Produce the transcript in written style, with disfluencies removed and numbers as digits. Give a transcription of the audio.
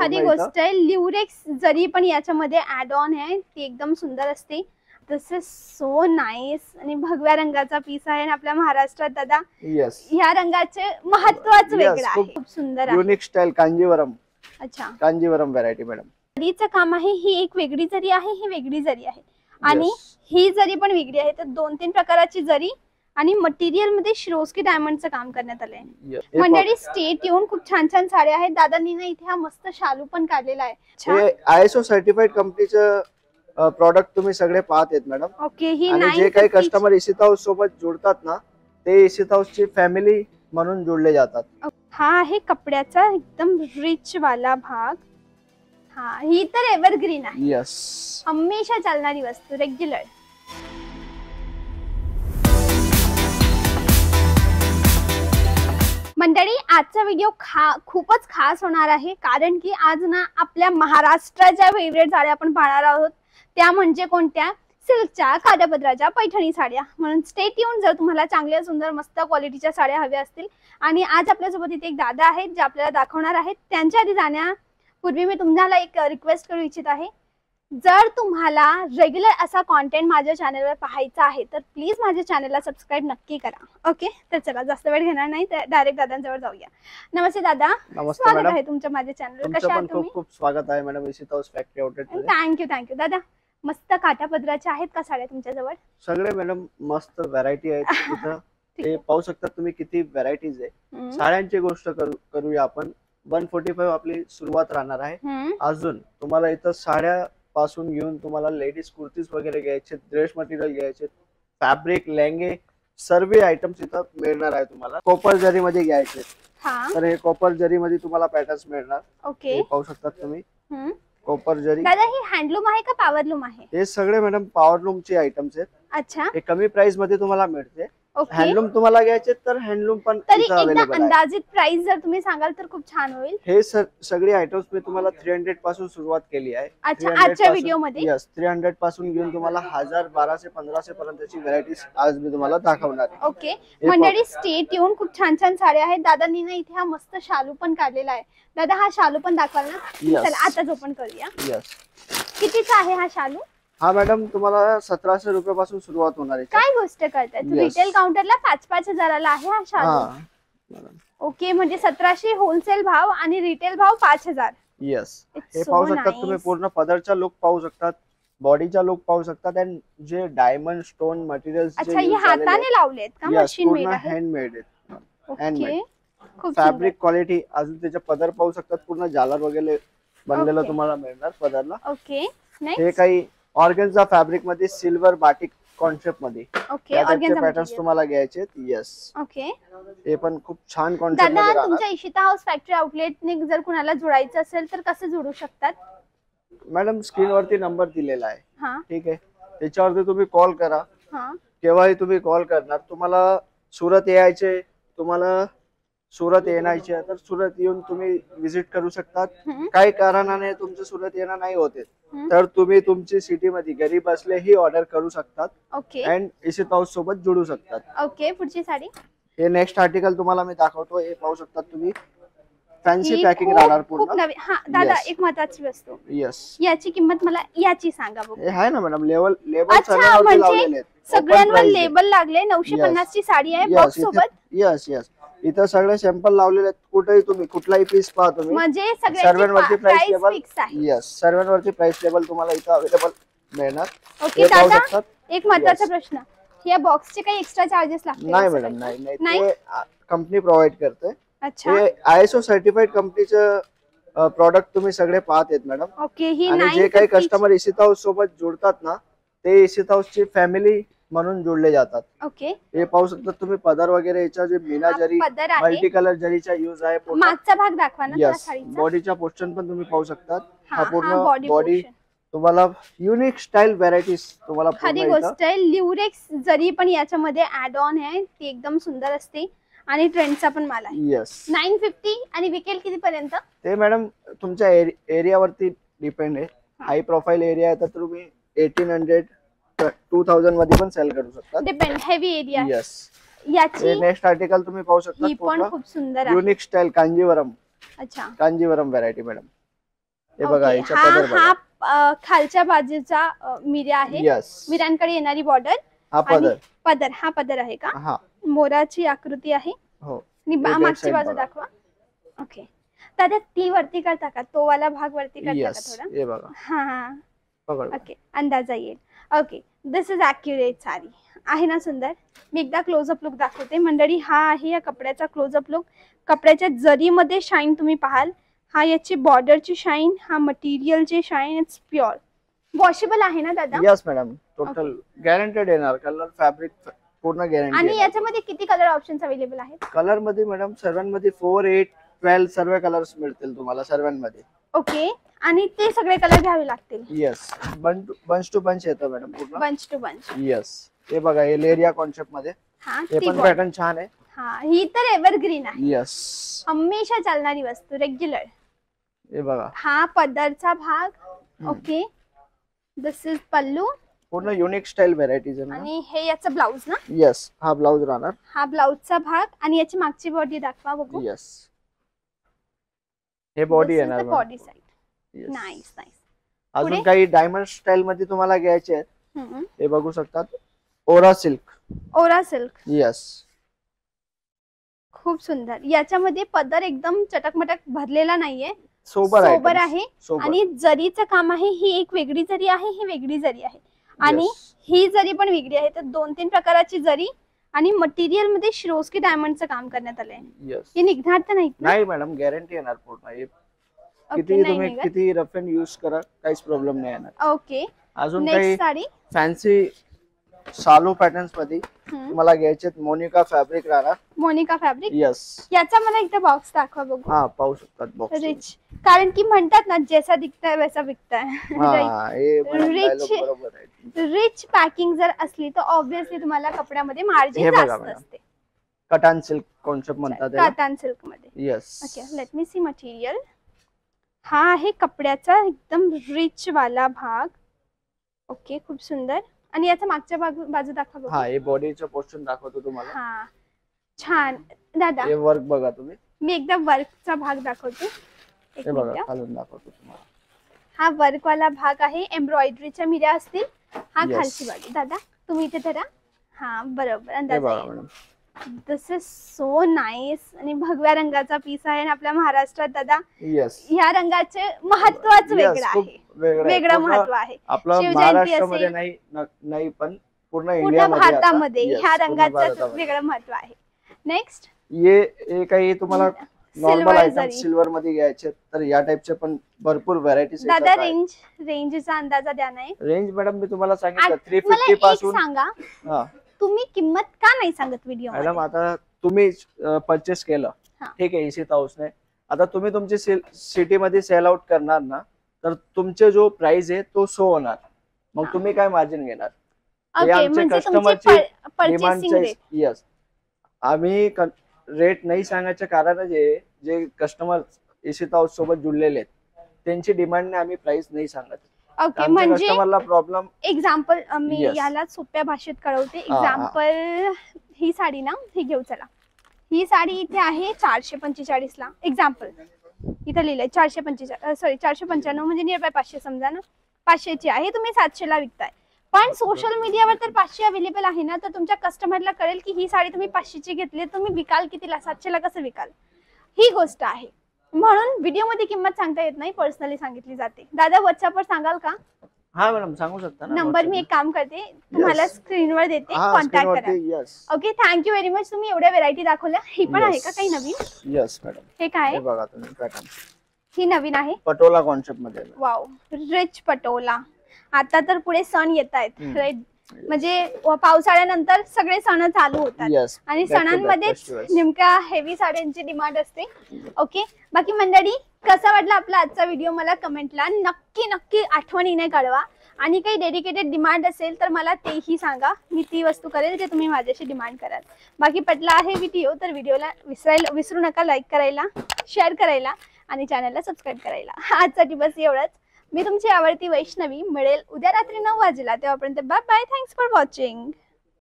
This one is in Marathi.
खरी गोष्ट आहे, ल्युरेक्स जरी पण याच्यामध्ये ऍड ऑन आहे, ती एकदम सुंदर असते. दिस इज सो नाईस. आणि भगव्या रंगाचा पीस आहे आणि आपल्या महाराष्ट्रात दादा ह्या रंगाचे महत्वच वेगळं आहे. खूप सुंदर आहे. Unique style Kanjeevaram. अच्छा, कांजीवरम व्हरायटी मॅडम. जरीचं काम आहे. ही एक वेगळी जरी आहे, ही वेगळी जरी आहे आणि ही जरी पण वेगळी आहे. तर 2-3 प्रकाराची जरी आणि मटेरियल मध्ये शिरोस्की डायमंडचं काम करण्यात आलंय. मंडळी स्टे ट्यून. खूप छान छान साड्या आहेत. दादांनी ना इथे हा मस्त शालू पण काढलेला आहे. ISO सर्टिफाइड कंपनीचं प्रोडक्ट तुम्ही सगळे पाहत आहेत मॅडम. ओके. ही आणि जे काही कस्टमर इसित हाऊस सोबत जोडतात ना, ते इसित हाऊस ची फॅमिली म्हणून जोडले जातात. हा आहे कपड्याचा एकदम रिच वाला भाग. हा, ही तर एव्हरग्रीन आहे. यस, हमेशा चालणारी वस्तू, रेग्युलर. मंडळी आजचा व्हिडिओ खूपच खास होणार आहे, कारण की आज ना आपल्या महाराष्ट्राच्या फेवरेट साड्या आपण पाहणार आहोत. त्या म्हणजे कोणत्या? सिल्कच्या, काठापदराच्या, पैठणी साड्या. म्हणून स्टे ट्यून. जर तुम्हाला चांगल्या सुंदर मस्त क्वालिटीच्या साड्या हव्या असतील. आणि आज आपल्यासोबत इथे एक दादा आहेत जे आपल्याला दाखवणार आहेत. त्यांच्या आधी जाण्यापूर्वी मी तुम्हाला एक रिक्वेस्ट करू इच्छित आहे. जर तुम्हाला रेग्युलर असा कॉन्टेंट माझ्या चॅनलवर पाहायचा आहे तर प्लीज माझ्या चॅनलला सबस्क्राईब नक्की करा. ओके, तर चला जास्त वेळ घेणार नाही, तर डायरेक्ट दादांजवळ जाऊया. नमस्ते दादा. स्वागत आहे तुमच्या माझ्या चॅनलवर. कशा आहात तुम्ही? खूप स्वागत आहे मॅडम इसित हाऊस फॅक्टरी आउटलेट. थँक्यू दादा. मस्त काठापदराच्या आहेत का साड्या तुमच्याजवळ? सगळे मॅडम मस्त व्हरायटी आहेत इथं. हे पाहू शकता तुम्ही किती व्हरायटीज आहे. साड्यांची गोष्ट करूया आपण. 145 आपली सुरुवात राहणार आहे. अजून तुम्हाला इथं साड्या पासून घेऊन तुम्हाला लेडीज कुर्तीज वगैरे घ्यायचे, ड्रेस मटेरियल घ्यायचे, फॅब्रिक, लेंगे, सर्व आयटम्स इथं मिळणार आहे तुम्हाला. कॉपर जरी मध्ये घ्यायचे तर हे कॉपर जरी मध्ये तुम्हाला पॅटर्न्स मिळणार. ओके, पाहू शकता तुम्ही. कॉपर जरी. दादा ही हँडलूम आहे का पॉवरलूम आहे? हे सगळे मॅडम पॉवरलूम चे आयटम्स आहेत. अच्छा, हे कमी प्राइस मध्ये तुम्हाला मिळते. हँडलूम तुम्हाला घ्यायचे तर हँडलूम पण अवेलेबल आहे. अंदाजित प्राइस जर तुम्ही सांगाल तर खूप छान होईल. हे सगळे आयटम्स मी तुम्हाला 300 पासून सुरुवात केली आहे. अच्छा, आजच्या व्हिडिओ मध्ये. यस, 300 पासून घेऊन तुम्हाला 1000, 1200, 1500 पर्यंतची व्हरायटीज आज मी तुम्हाला दाखवणार आहे. ओके मंडळी स्टे ट्यून. खूप छान छान साड्या आहेत. दादांनी ना इथे हा मस्त शालू पण काढलेला आहे. दादा हा शालू पण दाखवाल ना? चला आताच ओपन करूया. यस. कितीचा आहे हा शालू? हा मॅडम तुम्हाला 1700 रुपयापासून सुरुवात होणार आहे. काय गोष्ट करताय? रिटेल काउंटरला 5-5 हजाराला आहे हा शालू. ओके, म्हणजे 1700 होलसेल भाव आणि रिटेल भाव 5000. यस, हे पाहू शकता तुम्ही. पूर्ण पदरचा लुक पाहू शकतात, बॉडीचा लुक पाहू शकतात. आणि जे डायमंड स्टोन मटेरियल्स अच्छा, हे हाताने लावलेत का? मशीन मेड आहे? हँडमेड आहे. ओके, खूप फॅब्रिक क्वालिटी. अजून त्याचे पदर पाहू शकतात, पूर्ण झालर वगैरे बनलेलं तुम्हाला मिळणार पदरला. ओके, हे काही ऑर्गन्झा फॅब्रिक मध्ये सिल्वर बाटिक कॉन्सेप्ट मध्ये पॅटर्न्स तुम्हाला घ्यायचे. यस. ओके, हे पण खूप छान कॉन्सेप्ट मध्ये. दादा तुमच्या इशिता हाऊस फॅक्टरी आउटलेटने जर कुणाला जोडायचं असेल तर कसं जोडू शकतात? मॅडम स्क्रीन वरती नंबर दिलेला आहे. ठीक आहे, त्याच्यावरती तुम्ही कॉल करा. केव्हाही तुम्ही कॉल करणार. तुम्हाला सुरत यायचे, तुम्हाला सुरत येण्याचे तर सुरत येऊन तुम्ही विजिट करू शकतात. काही कारणाने तुमचं सुरत येणं नाही होते तर तुम्ही तुमची सिटी मध्ये घरी बसले ही ऑर्डर करू शकतात. ओके, अँड इसित हाऊस सोबत जोडू शकतात. ओके, पुढची साडी. हे नेक्स्ट आर्टिकल तुम्हाला मी दाखवतो. हे पाहू शकतात तुम्ही. फॅन्सी पॅकिंग राहणार पूर्ण. हा दादा, एक महत्त्वाची वस्तू. यस, याची किंमत मला याची सांगा बघू. हे आहे ना मॅडम, लेबल सगळ्यांवर लावलेले आहेत. सगळ्यांवर लेबल लागले. 950 ची साडी आहे बॉक्स सोबत. यस यस, इथं सगळे सॅम्पल लावलेले आहेत. कुठेही तुम्ही कुठलाही पीस पहा तुम्ही, म्हणजे सर्वांवरती प्राइस लेबल. यस, सर्वांवरती प्राइस लेबल तुम्हाला इथं अवेलेबल मिळणार. ओके दादा, एक महत्त्वाचा प्रश्न. या बॉक्सचे काही एक्स्ट्रा चार्जेस लागतील? नाही मॅडम, नाही. ते कंपनी प्रोव्हाइड करते. अच्छा, हे ISO सर्टिफाइड कंपनीचं प्रोडक्ट तुम्ही सगळे पाहत आहेत मॅडम. ओके, ही आणि जे काही कस्टमर इसित हाऊस सोबत जोडतात ना, ते इसित हाऊस ची फॅमिली म्हणून जोडले जातात. ओके, हे पाहू शकता तुम्ही. पदर वगैरे याच्या जे मीना जरी, मल्टी कलर जरीचा यूज आहे. मागचा भाग दाखवा ना साडीचा. बॉडीचा पोर्शन पण तुम्ही पाहू शकतात. हा पूर्ण बॉडी तुम्हाला युनिक स्टाईल व्हरायटीज तुम्हाला. खरी गोष्ट आहे, ल्युरेक्स जरी पण याच्यामध्ये ऍड ऑन आहे, ती एकदम सुंदर असते आणि ट्रेंडचा पण माल आहे. यस, 950. आणि विकेल किती पर्यंत? ते मॅडम तुमच्या एरियावरती डिपेंड आहे. हाय प्रोफाईल एरिया आहे तर तुम्ही 1800 2000 मध्ये पण सेल करू शकता. डिपेंड. Heavy area. यस. याची नेक्स्ट आर्टिकल तुम्ही पाहू शकता. ही पण खूप सुंदर आहे. Unique style Kanjeevaram. अच्छा, कांजीवरम व्हरायटी मॅडम. हे बघा Okay, याच्या पदर बघा. हा खालच्या बाजूचा मिऱ्या आहे. यस, मिऱ्यांकडे येणारी बॉर्डर हा पदर. पदर हा पदर आहे का? हा, मोराची आकृती आहे. हो. आणि हे back मागची side बाजू बघा. दाखवा. ओके, दादा ती वरती करता का? तो वाला भाग वरती करता का यस, थोडा? हे बघा हा, पकड. ओके, अंदाजा येईल. Okay, this is accurate sari आहे ना सुंदर. मी एकदा क्लोजअप लुक दाखवते मंडळी. हा आहे या कपड्याचा क्लोजअप लुक. कपड्याच्या जरीमध्ये शाईन तुम्ही पाहाल. हा याची बॉर्डरची शाईन, हा मटेरियलची शाईन. It's pure. वॉशेबल आहे ना दादा? यस मॅडम, टोटल गॅरंटेड येणार. कलर फॅब्रिक पूर्ण गॅरंटी. आणि याच्यामध्ये किती कलर ऑप्शन्स अवेलेबल आहेत? कलर मध्ये मॅडम सर्वांमध्ये 4, 8, 12 सर्व कलर्स मिळतील तुम्हाला सर्वांमध्ये. ओके, आणि ते सगळे कलर घ्यावे लागतील? यस, बंच टू बंच येतं मॅडम पूर्ण. Bunch to bunch. यस, हे बघा हे लेरिया कॉन्सेप्ट मध्ये. हा, हे पण पॅटर्न छान आहे. हा, ही तर एव्हरग्रीन आहे. यस, हमेशा चालणारी वस्तू, रेग्युलर. हे बघा हा पदरचा भाग. ओके, दिस इज पल्लू. पूर्ण युनिक स्टाईल व्हरायटीज आहे. आणि हे याचं ब्लाउज ना? यस, हा ब्लाउज राहणार. हा ब्लाउजचा भाग. आणि याची मागची बॉडी दाखवा बघू. यस, हे बॉडी येणार. Body side. Nice nice. अजून काही डायमंड स्टाईल मध्ये तुम्हाला घ्यायचे आहेत. हे बघू शकतात. ओरा सिल्क. ओरा सिल्क. यस, खूप सुंदर. याच्यामध्ये पदर एकदम चटकमटक भरलेला नाहीये, सोबर आहे. आणि जरीचं काम आहे. ही एक वेगळी जरी आहे, ही वेगळी जरी आहे. आणि ही जरी पण वेगळी आहे. तर 2-3 प्रकाराची जरी. आणि मटेरियल मध्ये शिरोस्की डायमंडचं काम करण्यात आलंय. हे निघणार तर नाही मॅडम, गॅरंटी येणार पूर्ण. किती तुम्ही किती रफ अँड यूज करा, काहीच प्रॉब्लेम नाही येणार. ओके, अजून काही साडी फॅन्सी सालो पॅटर्न्स मध्ये तुम्हाला घ्यायचे. मोनिका फॅब्रिक राहणार. मोनिका फॅब्रिक. यस, याचा मला एकदा बॉक्स दाखवा बघू. हा, पाहू शकतात बॉक्स. रिच, कारण की म्हणतात ना, जैसा दिखता है वैसा बिकता रिच पॅकिंग जर असली तर ऑब्विसली तुम्हाला कपड्यामध्ये मार्जिन जास्त असते. कटान सिल्क कॉन्सेप्ट म्हणतात. कटान सिल्क मध्ये. Yes. Okay, let me see material. हा आहे कपड्याचा एकदम रिच वाला भाग. ओके, खूप सुंदर. आणि याचा मागच्या बाजू दाखवा बघू. हा, हे बॉडीचं पोर्शन दाखवतो तुम्हाला. हा, छान. दादा हे वर्क बघा तुम्ही. मी एकदा वर्कचा भाग दाखवते. हे बघा, खालून दाखवतो तुम्हाला. हा वर्क वाला भाग आहे. एम्ब्रॉयडरीच्या मिऱ्या असतील. हा खालची बाजू. दादा तुम्ही इथे धरा. हा, बरोबर अंदाज. दिस इज सो नाईस. आणि भगव्या रंगाचा पीस आहे. आणि आपल्या महाराष्ट्रात दादा ह्या रंगाचे महत्वच वेगळं आहे. वेगळं महत्व आहे. आपल्या महाराष्ट्रामध्ये नाही पण पूर्ण भारतामध्ये ह्या रंगाचं वेगळं महत्व आहे. नेक्स्ट, हे काही तुम्हाला नॉर्मल आयटम सिल्वर मध्ये घ्यायचे तर या टाइपचे पण भरपूर व्हरायटीज आहेत. दादा रेंजचा अंदाजा द्या. नाही रेंज मॅडम मी तुम्हाला सांगितलं 350 पासून. सांगा तुम्ही किंमत का नाही सांगत व्हिडिओ मध्ये? मॅडम आता तुम्ही परचेस केलं, ठीक आहे, 80,000 आहे. आता तुम्ही तुमची सिटी मध्ये सेल आउट करणार ना, तर तुमचे जो प्राइस आहे तो शो होणार. मग तुम्ही काय मार्जिन घेणार? आमचे कस्टमरची डिमांड. यस, आम्ही रेट नाही सांगायचं कारण जे कस्टमर 80,000 सोबत जुळलेले आहेत त्यांची डिमांडने आम्ही प्राइस नाही सांगत. ओके, म्हणजे कस्टमरला प्रॉब्लेम. एक्झाम्पल मी याला सोप्या भाषेत कळवते. एक्झाम्पल, ही साडी ना, ही घेऊ चला. ही साडी इथे आहे 445 ला. एक्झाम्पल इथे लिहिलंय 495 म्हणजे नियर बाय 500 समजा ना. 500 ची आहे, तुम्ही 700 ला विकताय. पण सोशल मीडियावर तर 500 अवेलेबल आहे ना, तर तुमच्या कस्टमरला कळेल की ही साडी तुम्ही 500 ची घेतली, तुम्ही विकाल कितीला? 700 ला कसं विकाल? ही गोष्ट आहे. म्हणून व्हिडिओ मध्ये किंमत सांगता येत नाही, पर्सनली सांगितली जाते. दादा व्हॉट्सअपवर सांगाल का? हा मॅडम, सांगू शकता ना. नंबर मी एक काम करते, तुम्हाला स्क्रीनवर देते, कॉन्टॅक्ट करा. Okay, thank you very much. तुम्ही एवढ्या व्हेरायटी दाखवल्या. ही पण आहे का काही नवीन? Yes madam. हे काय बघा तुम्ही पॅटर्न. ही नवीन आहे. पटोला कॉन्सेप्ट मध्ये. Wow, rich Patola. आता तर पुढे सण येत आहेत, म्हणजे पावसाळ्यानंतर सगळे सण चालू होतात आणि सणांमध्ये नेमक्या हेवी साड्यांची डिमांड असते. ओके, बाकी मंडळी कसा वाटला आपला आजचा व्हिडिओ मला कमेंटला नक्की आठवणीने कळवा. आणि काही डेडिकेटेड डिमांड असेल तर मला तेही सांगा, मी ती वस्तू करेल जे तुम्ही माझ्याशी डिमांड कराल. बाकी पटला आहे व्हिडिओ तर व्हिडिओला विसरू नका लाईक करायला, शेअर करायला आणि चॅनलला सबस्क्राईब करायला. आजसाठी बस एवढंच. मी तुमची आवडती वैष्णवी. मिळेल उद्या रात्री 9 वाजेला. तेव्हापर्यंत bye bye. Thanks for watching.